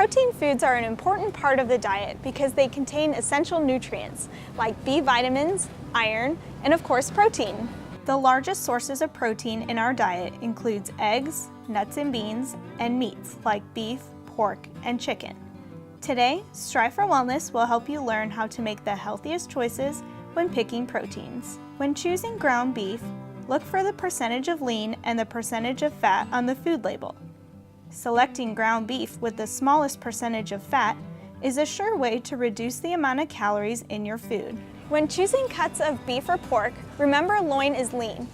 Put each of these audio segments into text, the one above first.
Protein foods are an important part of the diet because they contain essential nutrients like B vitamins, iron, and of course protein. The largest sources of protein in our diet includes eggs, nuts and beans, and meats like beef, pork, and chicken. Today, Strive for Wellness will help you learn how to make the healthiest choices when picking proteins. When choosing ground beef, look for the percentage of lean and the percentage of fat on the food label. Selecting ground beef with the smallest percentage of fat is a sure way to reduce the amount of calories in your food. When choosing cuts of beef or pork, remember loin is lean.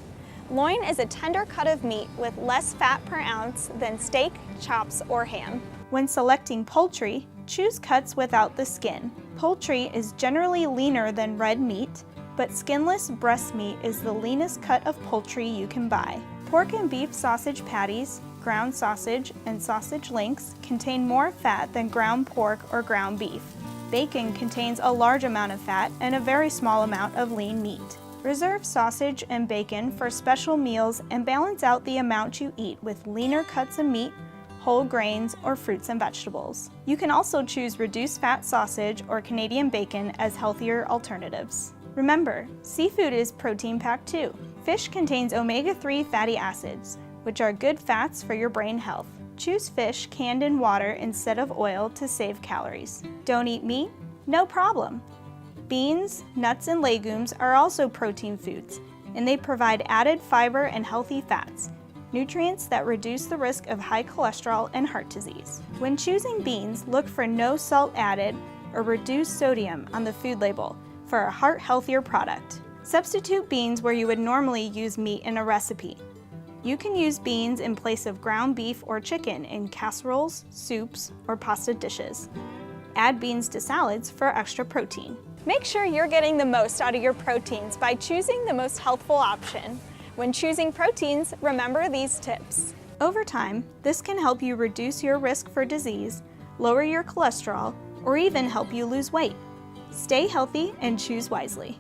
Loin is a tender cut of meat with less fat per ounce than steak, chops, or ham. When selecting poultry, choose cuts without the skin. Poultry is generally leaner than red meat, but skinless breast meat is the leanest cut of poultry you can buy. Pork and beef sausage patties, ground sausage, and sausage links contain more fat than ground pork or ground beef. Bacon contains a large amount of fat and a very small amount of lean meat. Reserve sausage and bacon for special meals and balance out the amount you eat with leaner cuts of meat, whole grains, or fruits and vegetables. You can also choose reduced fat sausage or Canadian bacon as healthier alternatives. Remember, seafood is protein-packed too. Fish contains omega-3 fatty acids, which are good fats for your brain health. Choose fish canned in water instead of oil to save calories. Don't eat meat? No problem. Beans, nuts, and legumes are also protein foods, and they provide added fiber and healthy fats, nutrients that reduce the risk of high cholesterol and heart disease. When choosing beans, look for no salt added or reduced sodium on the food label for a heart-healthier product. Substitute beans where you would normally use meat in a recipe. You can use beans in place of ground beef or chicken in casseroles, soups, or pasta dishes. Add beans to salads for extra protein. Make sure you're getting the most out of your proteins by choosing the most healthful option. When choosing proteins, remember these tips. Over time, this can help you reduce your risk for disease, lower your cholesterol, or even help you lose weight. Stay healthy and choose wisely.